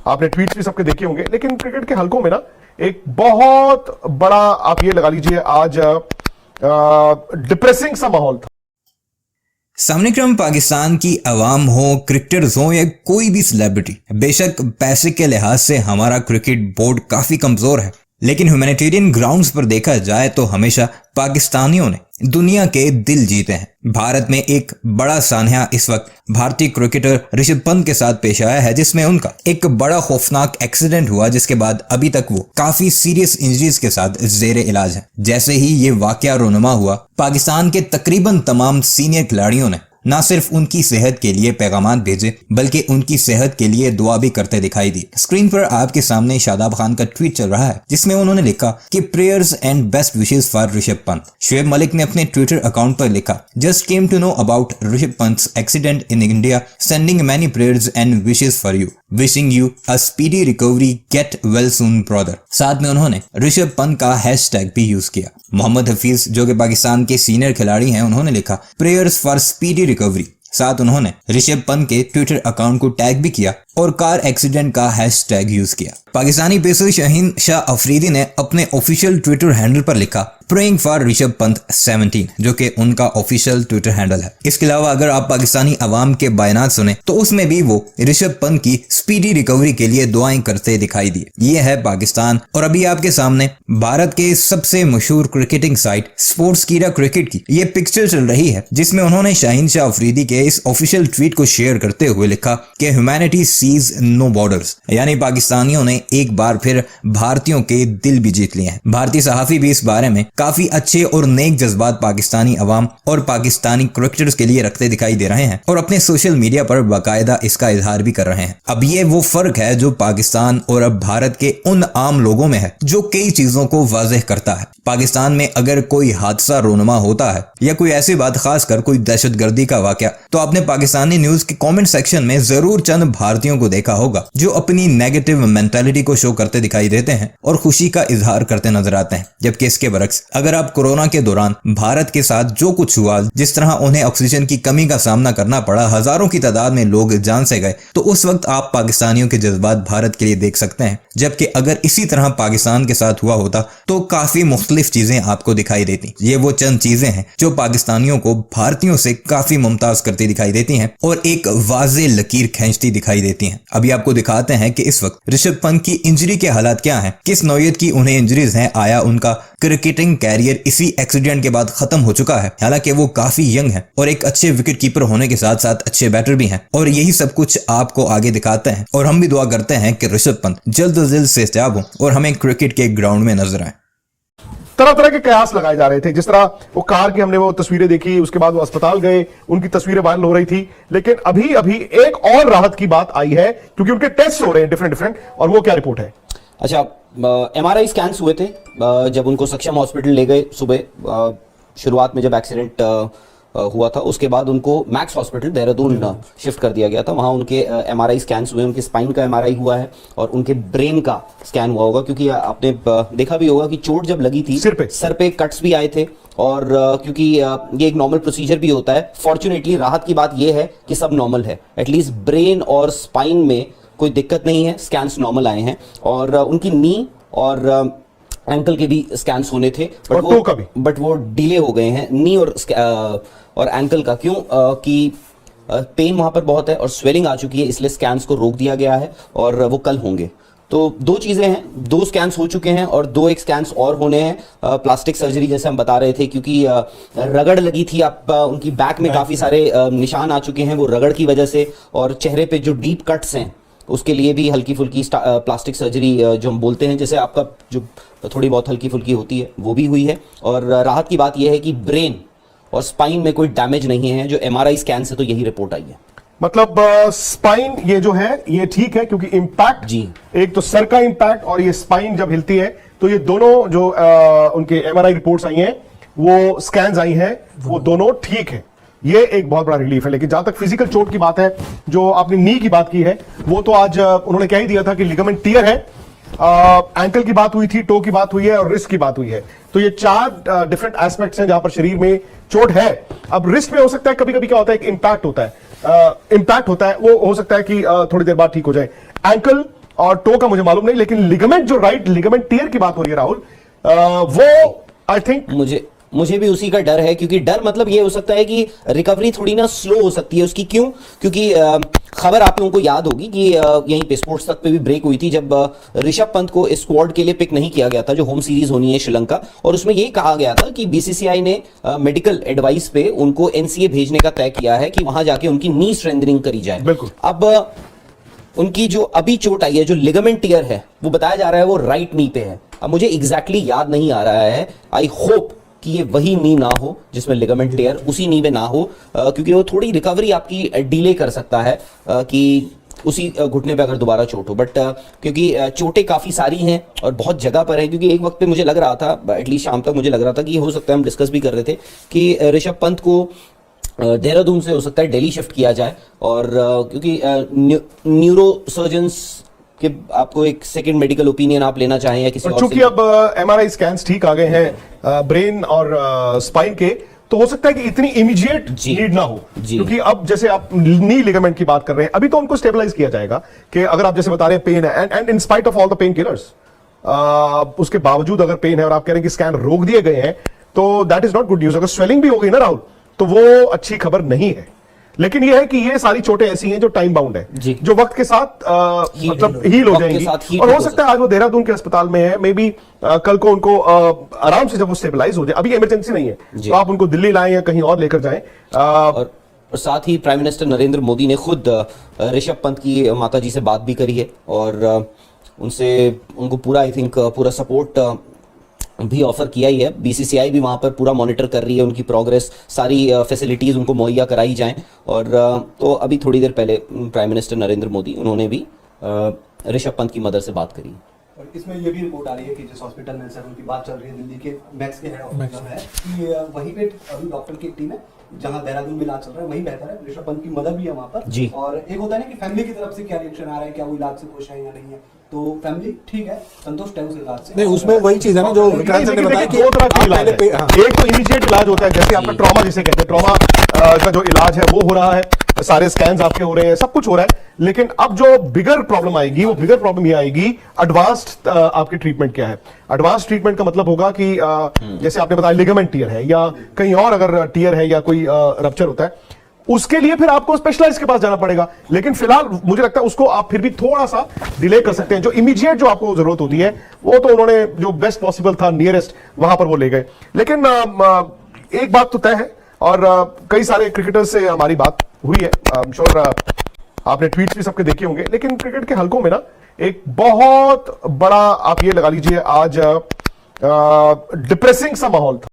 आपने ट्वीट्स भी सबके देखे होंगे, लेकिन क्रिकेट के हलकों में ना एक बहुत बड़ा, आप ये लगा लीजिए, आज डिप्रेसिंग सा माहौल था। सामने क्रम पाकिस्तान की आवाम हो, क्रिकेटर्स हो या कोई भी सेलिब्रिटी, बेशक पैसे के लिहाज से हमारा क्रिकेट बोर्ड काफी कमजोर है, लेकिन ह्यूमैनिटेरियन ग्राउंड्स पर देखा जाए तो हमेशा पाकिस्तानियों ने दुनिया के दिल जीते हैं। भारत में एक बड़ा सान्या इस वक्त भारतीय क्रिकेटर ऋषभ पंत के साथ पेश आया है, जिसमें उनका एक बड़ा खौफनाक एक्सीडेंट हुआ, जिसके बाद अभी तक वो काफी सीरियस इंजरीज के साथ जेरे इलाज है। जैसे ही ये वाकया रोनुमा हुआ, पाकिस्तान के तकरीबन तमाम सीनियर खिलाड़ियों ने न सिर्फ उनकी सेहत के लिए पैगाम भेजे, बल्कि उनकी सेहत के लिए दुआ भी करते दिखाई दी। स्क्रीन पर आपके सामने शादाब खान का ट्वीट चल रहा है, जिसमें उन्होंने लिखा कि prayers and best wishes for Rishabh Pant. Shoaib Malik ने अपने ट्विटर अकाउंट पर लिखा, just came to know about Rishabh पंत्स accident in India, sending many prayers and wishes for you, wishing you a speedy recovery, get well soon brother. साथ में उन्होंने ऋषभ पंत का hashtag भी use किया। मोहम्मद हफीज, जो कि पाकिस्तान के सीनियर खिलाड़ी हैं, उन्होंने लिखा प्रेयर्स फॉर स्पीडी रिकवरी। साथ उन्होंने ऋषभ पंत के ट्विटर अकाउंट को टैग भी किया और कार एक्सीडेंट का हैशटैग यूज किया। पाकिस्तानी पेसर शाहीन शाह अफरीदी ने अपने ऑफिशियल ट्विटर हैंडल पर लिखा प्रेइंग फॉर ऋषभ पंत 17, जो कि उनका ऑफिशियल ट्विटर हैंडल है। इसके अलावा अगर आप पाकिस्तानी अवाम के बयानात सुने तो उसमें भी वो ऋषभ पंत की स्पीडी रिकवरी के लिए दुआएं करते दिखाई दिए। ये है पाकिस्तान, और अभी आपके सामने भारत के सबसे मशहूर क्रिकेटिंग साइट स्पोर्ट्सकीरा क्रिकेट की ये पिक्चर चल रही है, जिसमें उन्होंने शाहीन शाह अफरीदी के इस ऑफिशियल ट्वीट को शेयर करते हुए लिखा कि ह्यूमैनिटी सीज नो बॉर्डर्स, यानी पाकिस्तानियों ने एक बार फिर भारतीयों के दिल भी जीत लिए हैं। भारतीय सहाफी भी इस बारे में काफी अच्छे और नेक जज्बात पाकिस्तानी अवाम और पाकिस्तानी क्रिकेटर्स के लिए रखते दिखाई दे रहे हैं और अपने सोशल मीडिया पर बाकायदा इसका इजहार भी कर रहे हैं। अब ये वो फर्क है जो पाकिस्तान और अब भारत के उन आम लोगों में है जो कई चीजों को वाज़ेह करता है। पाकिस्तान में अगर कोई हादसा रोनुमा होता है या कोई ऐसी बात, खासकर कोई दहशतगर्दी का वाकया, तो आपने पाकिस्तानी न्यूज के कमेंट सेक्शन में जरूर चंद भारतीयों को देखा होगा जो अपनी नेगेटिव मेंटालिटी को शो करते दिखाई देते हैं और खुशी का इजहार करते नजर आते हैं। जबकि इसके बरक्स अगर आप कोरोना के दौरान भारत के साथ जो कुछ हुआ, जिस तरह उन्हें ऑक्सीजन की कमी का सामना करना पड़ा, हजारों की तादाद में लोग जान से गए, तो उस वक्त आप पाकिस्तानियों के जज्बात भारत के लिए देख सकते हैं। जबकि अगर इसी तरह पाकिस्तान के साथ हुआ होता तो काफी मुख्तलिफ चीजें आपको दिखाई देती। ये वो चंद चीजें हैं जो पाकिस्तानियों को भारतीयों से काफी मुमताज करती दिखाई देती हैं और एक वाज़े लकीर खींचती दिखाई देती हैं। अभी आपको दिखाते हैं कि इस वक्त ऋषभ पंत की इंजरी के हालात क्या हैं, किस नौयत की उन्हें इंजरीज हैं, आया उनका क्रिकेटिंग कैरियर इसी एक्सीडेंट के बाद खत्म हो चुका है। हालांकि वो काफी यंग है और एक अच्छे विकेट कीपर होने के साथ साथ अच्छे बैटर भी हैं, और यही सब कुछ आपको आगे दिखाते हैं। और हम भी दुआ करते हैं कि ऋषभ पंत जल्द से जल्द सेहतयाब हो और हमें क्रिकेट के ग्राउंड में नजर आए। तरह तरह के कयास लगाए जा रहे थे, जिस तरह वो कार की हमने वो तस्वीरें देखी, उसके बाद वो अस्पताल गए, उनकी तस्वीरें वायरल हो रही थी। लेकिन अभी अभी एक और राहत की बात आई है, क्योंकि उनके टेस्ट हो रहे हैं डिफरेंट। और वो क्या रिपोर्ट है? अच्छा, MRI स्कैन्स हुए थे जब उनको सक्षम हॉस्पिटल ले गए सुबह, शुरुआत में जब एक्सीडेंट हुआ था, उसके बाद उनको मैक्स हॉस्पिटल देहरादून शिफ्ट कर दिया गया था। वहाँ उनके MRI स्कैन्स हुए, उनके स्पाइन का MRI हुआ है और उनके ब्रेन का स्कैन हुआ होगा, क्योंकि आपने देखा भी होगा कि चोट जब लगी थी सर पे कट्स भी आए थे, और क्योंकि ये एक नॉर्मल प्रोसीजर भी होता है। फॉर्चुनेटली राहत की बात यह है कि सब नॉर्मल है, एटलीस्ट ब्रेन और स्पाइन में कोई दिक्कत नहीं है, स्कैन्स नॉर्मल आए हैं। और उनकी नी और एंकल के भी स्कैन्स होने थे, बट वो डिले हो गए हैं, नी और एंकल का। क्यों? कि पेन वहां पर बहुत है और स्वेलिंग आ चुकी है, इसलिए स्कैन्स को रोक दिया गया है और वो कल होंगे। तो दो चीजें हैं, 2 स्कैन्स हो चुके हैं और 2 स्कैन्स और होने हैं। प्लास्टिक सर्जरी जैसे हम बता रहे थे, क्योंकि रगड़ लगी थी, उनकी बैक में काफी सारे निशान आ चुके हैं वो रगड़ की वजह से, और चेहरे पे जो डीप कट्स हैं उसके लिए भी हल्की फुल्की प्लास्टिक सर्जरी जो हम बोलते हैं, जैसे आपका जो थोड़ी बहुत हल्की फुल्की होती है, वो भी हुई है। और राहत की बात यह है कि ब्रेन और स्पाइन में कोई डैमेज नहीं है। जो MRI स्कैन से तो यही रिपोर्ट आई है। मतलब स्पाइन ये जो है ये ठीक है, क्योंकि इंपैक्ट जी, एक तो सर का इंपैक्ट और ये स्पाइन जब हिलती है, तो ये दोनों जो उनके MRI रिपोर्ट्स आई हैं, वो स्कैन्स आई हैं, वो दोनों ठीक है। ये एक बहुत बड़ा रिलीफ है। लेकिन जहां तक फिजिकल चोट की बात है, जो आपने नी की बात की है, वो तो आज उन्होंने कह ही दिया था कि लिगामेंट टियर है। एंकल की बात हुई थी, टो की बात हुई है और रिस्ट की बात हुई है। तो ये 4 डिफरेंट एस्पेक्ट्स हैं जहां पर शरीर में चोट है। अब रिस्ट में हो सकता है कभी कभी क्या होता है, एक इंपैक्ट होता है, वो हो सकता है कि थोड़ी देर बाद ठीक हो जाए। एंकल और टो का मुझे मालूम नहीं, लेकिन लिगामेंट जो राइट लिगामेंट टियर की बात हो रही है राहुल, वो आई थिंक मुझे भी उसी का डर है, क्योंकि डर मतलब ये हो सकता है कि रिकवरी थोड़ी ना स्लो हो सकती है उसकी। क्यों? क्योंकि खबर आप लोगों को याद होगी कि यहीं पे स्पोर्ट्स तक पे भी ब्रेक हुई थी जब ऋषभ पंत को स्क्वाड के लिए पिक नहीं किया गया था, जो होम सीरीज होनी है श्रीलंका, और उसमें यही कहा गया था कि बीसीसीआई ने मेडिकल एडवाइस पे उनको एनसीए भेजने का तय किया है कि वहां जाके उनकी नी स्ट्रेंथनिंग करी जाए। बिल्कुल। अब उनकी जो अभी चोट आई है, जो लिगामेंट टियर है, वो बताया जा रहा है वो राइट नी पे है। अब मुझे एग्जैक्टली याद नहीं आ रहा है, आई होप कि ये वही नी ना हो जिसमें लिगामेंट टियर उसी नी में ना हो, क्योंकि वो थोड़ी रिकवरी आपकी डिले कर सकता है कि उसी घुटने पे अगर दोबारा चोट हो। बट क्योंकि चोटें काफ़ी सारी हैं और बहुत जगह पर हैं, क्योंकि एक वक्त पे मुझे लग रहा था, एटलीस्ट शाम तक मुझे लग रहा था कि हो सकता है, हम डिस्कस भी कर रहे थे कि ऋषभ पंत को देहरादून से हो सकता है दिल्ली शिफ्ट किया जाए, और क्योंकि न्यूरो सर्जन्स कि आपको एक सेकंड मेडिकल ओपिनियन आप लेना चाहें या किसी और चूंकि अब एमआरआई स्कैन्स ठीक आ गए हैं ब्रेन और स्पाइन के, तो हो सकता है कि इतनी इमीडिएट नीड ना हो, क्योंकि अब जैसे आप नी लिगामेंट की बात कर रहे हैं, अभी तो उनको स्टेबलाइज किया जाएगा कि अगर आप जैसे बता रहे हैं पेन है, and in spite of all the pain killers, उसके बावजूद अगर पेन है और आप कह रहे हैं कि स्कैन रोक दिए गए हैं, तो that is not good news. अगर स्वेलिंग भी हो गई ना राहुल, तो वो अच्छी खबर नहीं है। लेकिन ये है कि ये सारी चोटें ऐसी हैं जो टाइम बाउंड है, जो वक्त के साथ मतलब हील हो जाएंगी, और हो सकता है आज वो देहरादून के अस्पताल में है, मे बी कल को उनको आराम से जब वो स्टेबलाइज हो जाए, अभी इमरजेंसी नहीं है, तो आप उनको दिल्ली लाएं या कहीं और लेकर जाएं। और साथ ही प्राइम मिनिस्टर नरेंद्र मोदी ने खुद ऋषभ पंत की माता जी से बात भी करी है, और उनको पूरा आई थिंक पूरा सपोर्ट भी ऑफर किया ही है। बीसीसीआई भी वहाँ पर पूरा मॉनिटर कर रही है उनकी प्रोग्रेस, सारी फैसिलिटीज़ उनको मुहैया कराई जाएं। और तो अभी थोड़ी देर पहले प्राइम मिनिस्टर नरेंद्र मोदी, उन्होंने भी ऋषभ पंत की मदर से बात करी। और इसमें ये भी रिपोर्ट आ रही है कि जिस हॉस्पिटल में सर उनकी बात चल रही है, दिल्ली के मैक्स के हेड हॉस्पिटल है, कि वहीं पे अभी डॉक्टर की एक टीम है, जहां देहरादून में इलाज चल रहा है वहीं बेहतर है। ऋषभ पंत की मदर भी है वहां पर जी। और एक होता है ना कि फैमिली की तरफ से क्या रिएक्शन आ रहा है, क्या वो इलाज से खुश है या नहीं है, तो फैमिली ठीक है, संतुष्ट है उस इलाज से। नहीं, उसमें वही चीज है ना जो विक्रांत सर ने बताया कि दो तरह का इलाज है, एक तो इमीडिएट इलाज होता है, जैसे आपका ट्रॉमा जिसे कहते हैं, ट्रॉमा का जो इलाज है वो हो रहा है, सारे स्कैन्स आपके हो रहे हैं, सब कुछ हो रहा है। लेकिन अब जो बिगर प्रॉब्लम आएगी, वो बिगर प्रॉब्लम ये आएगी एडवांस्ड आपकी ट्रीटमेंट क्या है। एडवांस ट्रीटमेंट का मतलब होगा कि जैसे आपने बताया लिगामेंट टियर है, या कहीं और अगर टियर है या कोई रप्चर होता है, उसके लिए फिर आपको स्पेशलाइस्ट के पास जाना पड़ेगा। लेकिन फिलहाल मुझे लगता है उसको आप फिर भी थोड़ा सा डिले कर सकते हैं। जो इमीडिएट जो आपको जरूरत होती है, वो तो उन्होंने जो बेस्ट पॉसिबल था नियरेस्ट वहां पर वो ले गए। लेकिन एक बात तो तय है, और कई सारे क्रिकेटर्स से हमारी बात हुई है, आई एम श्योर आपने ट्वीट्स भी सबके देखे होंगे, लेकिन क्रिकेट के हलकों में ना एक बहुत बड़ा, आप ये लगा लीजिए, आज डिप्रेसिंग सा माहौल था।